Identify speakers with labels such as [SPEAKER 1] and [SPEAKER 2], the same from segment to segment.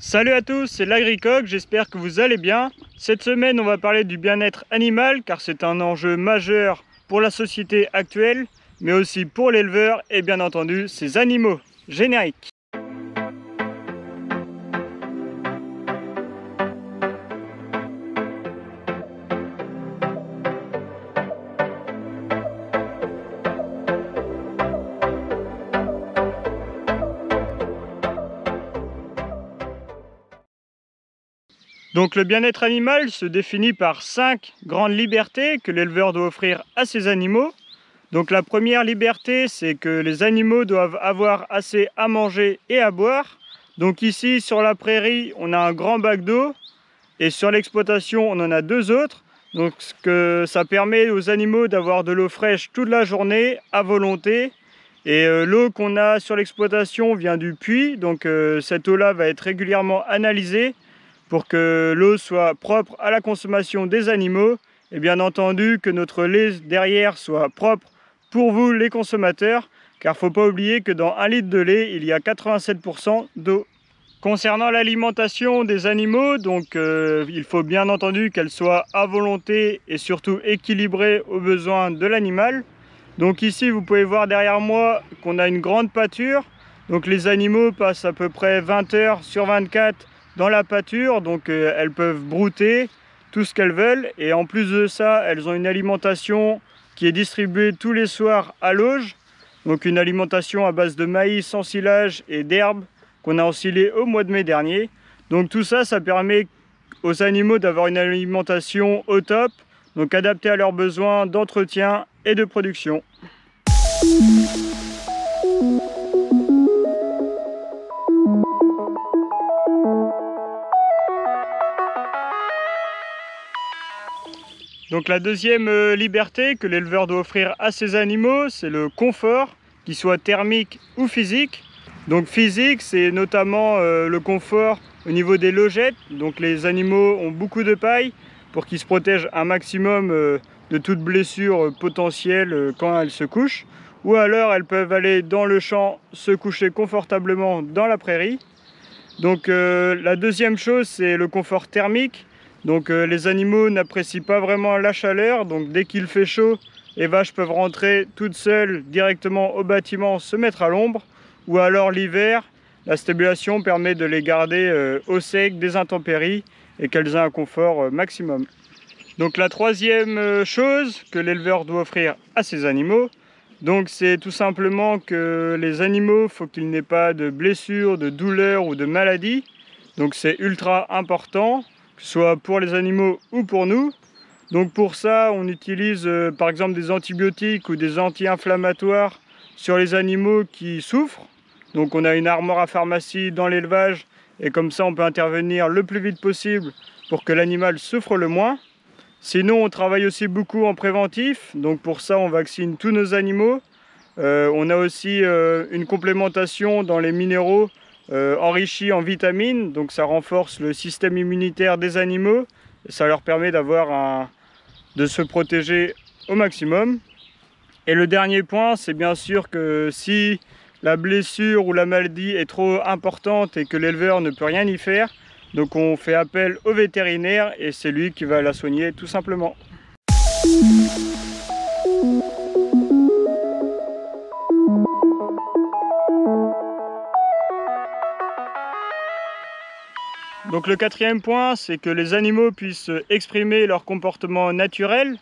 [SPEAKER 1] Salut à tous, c'est l'Agricoq, j'espère que vous allez bien. Cette semaine, on va parler du bien-être animal car c'est un enjeu majeur pour la société actuelle, mais aussi pour l'éleveur et bien entendu ses animaux. Générique. Donc le bien-être animal se définit par 5 grandes libertés que l'éleveur doit offrir à ses animaux. Donc la première liberté, c'est que les animaux doivent avoir assez à manger et à boire. Donc ici sur la prairie, on a un grand bac d'eau et sur l'exploitation, on en a 2 autres. Donc ça permet aux animaux d'avoir de l'eau fraîche toute la journée à volonté. Et l'eau qu'on a sur l'exploitation vient du puits, donc cette eau-là va être régulièrement analysée pour que l'eau soit propre à la consommation des animaux et bien entendu que notre lait derrière soit propre pour vous les consommateurs, car il ne faut pas oublier que dans 1 litre de lait, il y a 87% d'eau. Concernant l'alimentation des animaux, donc il faut bien entendu qu'elle soit à volonté et surtout équilibrée aux besoins de l'animal. Donc ici vous pouvez voir derrière moi qu'on a une grande pâture. Donc les animaux passent à peu près 20 heures sur 24 dans la pâture, donc elles peuvent brouter tout ce qu'elles veulent. Et en plus de ça, elles ont une alimentation qui est distribuée tous les soirs à l'auge. Donc une alimentation à base de maïs, ensilage et d'herbes qu'on a ensilé au mois de mai dernier. Donc tout ça, ça permet aux animaux d'avoir une alimentation au top, donc adaptée à leurs besoins d'entretien et de production. Donc la deuxième liberté que l'éleveur doit offrir à ses animaux, c'est le confort, qu'il soit thermique ou physique. Donc physique, c'est notamment le confort au niveau des logettes. Donc les animaux ont beaucoup de paille pour qu'ils se protègent un maximum de toute blessure potentielle quand elles se couchent. Ou alors elles peuvent aller dans le champ se coucher confortablement dans la prairie. Donc la deuxième chose, c'est le confort thermique. Donc les animaux n'apprécient pas vraiment la chaleur, donc dès qu'il fait chaud, les vaches peuvent rentrer toutes seules directement au bâtiment, se mettre à l'ombre. Ou alors l'hiver, la stabulation permet de les garder au sec des intempéries et qu'elles aient un confort maximum. Donc la troisième chose que l'éleveur doit offrir à ses animaux, donc c'est tout simplement que les animaux, faut qu'ils n'aient pas de blessures, de douleurs ou de maladies. Donc c'est ultra important, que ce soit pour les animaux ou pour nous. Donc pour ça, on utilise par exemple des antibiotiques ou des anti-inflammatoires sur les animaux qui souffrent. Donc on a une armoire à pharmacie dans l'élevage et comme ça on peut intervenir le plus vite possible pour que l'animal souffre le moins. Sinon on travaille aussi beaucoup en préventif, donc pour ça on vaccine tous nos animaux. On a aussi une complémentation dans les minéraux enrichis en vitamines, donc ça renforce le système immunitaire des animaux et ça leur permet de se protéger au maximum. Et le dernier point, c'est bien sûr que si la blessure ou la maladie est trop importante et que l'éleveur ne peut rien y faire, donc on fait appel au vétérinaire et c'est lui qui va la soigner tout simplement. Donc le quatrième point, c'est que les animaux puissent exprimer leur comportement naturel.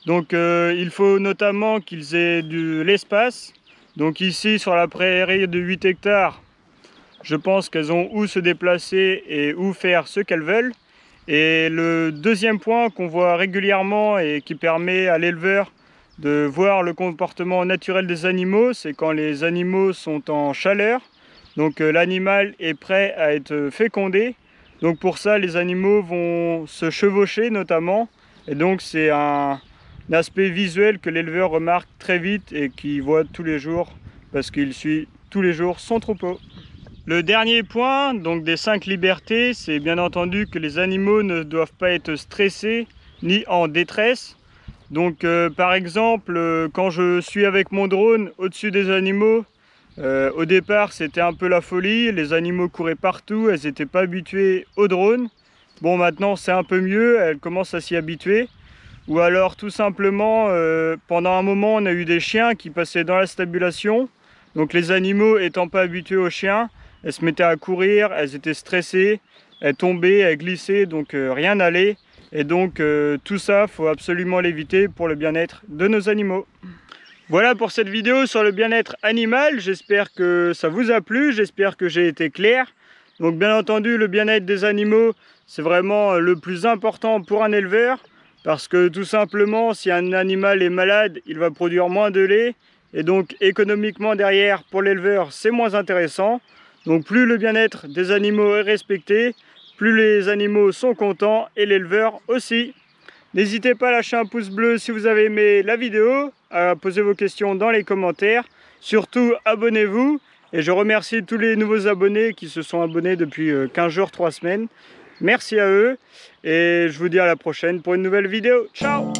[SPEAKER 1] Donc il faut notamment qu'ils aient de l'espace. Donc ici sur la prairie de 8 hectares, je pense qu'elles ont où se déplacer et où faire ce qu'elles veulent. Et le deuxième point qu'on voit régulièrement et qui permet à l'éleveur de voir le comportement naturel des animaux, c'est quand les animaux sont en chaleur. Donc l'animal est prêt à être fécondé. Donc pour ça, les animaux vont se chevaucher notamment. Et donc c'est un aspect visuel que l'éleveur remarque très vite et qu'il voit tous les jours parce qu'il suit tous les jours son troupeau. Le dernier point, donc des 5 libertés, c'est bien entendu que les animaux ne doivent pas être stressés ni en détresse. Donc par exemple, quand je suis avec mon drone au-dessus des animaux, Au départ, c'était un peu la folie, les animaux couraient partout, elles n'étaient pas habituées aux drones. Bon, maintenant c'est un peu mieux, elles commencent à s'y habituer. Ou alors tout simplement, pendant un moment, on a eu des chiens qui passaient dans la stabulation. Donc les animaux étant pas habitués aux chiens, elles se mettaient à courir, elles étaient stressées, elles tombaient, elles glissaient, donc rien n'allait. Et donc tout ça, faut absolument l'éviter pour le bien-être de nos animaux. Voilà pour cette vidéo sur le bien-être animal. J'espère que ça vous a plu, j'espère que j'ai été clair. Donc bien entendu, le bien-être des animaux, c'est vraiment le plus important pour un éleveur. Parce que tout simplement, si un animal est malade, il va produire moins de lait. Et donc économiquement derrière, pour l'éleveur, c'est moins intéressant. Donc plus le bien-être des animaux est respecté, plus les animaux sont contents et l'éleveur aussi. N'hésitez pas à lâcher un pouce bleu si vous avez aimé la vidéo, à poser vos questions dans les commentaires. Surtout, abonnez-vous. Et je remercie tous les nouveaux abonnés qui se sont abonnés depuis 15 jours, 3 semaines. Merci à eux. Et je vous dis à la prochaine pour une nouvelle vidéo. Ciao!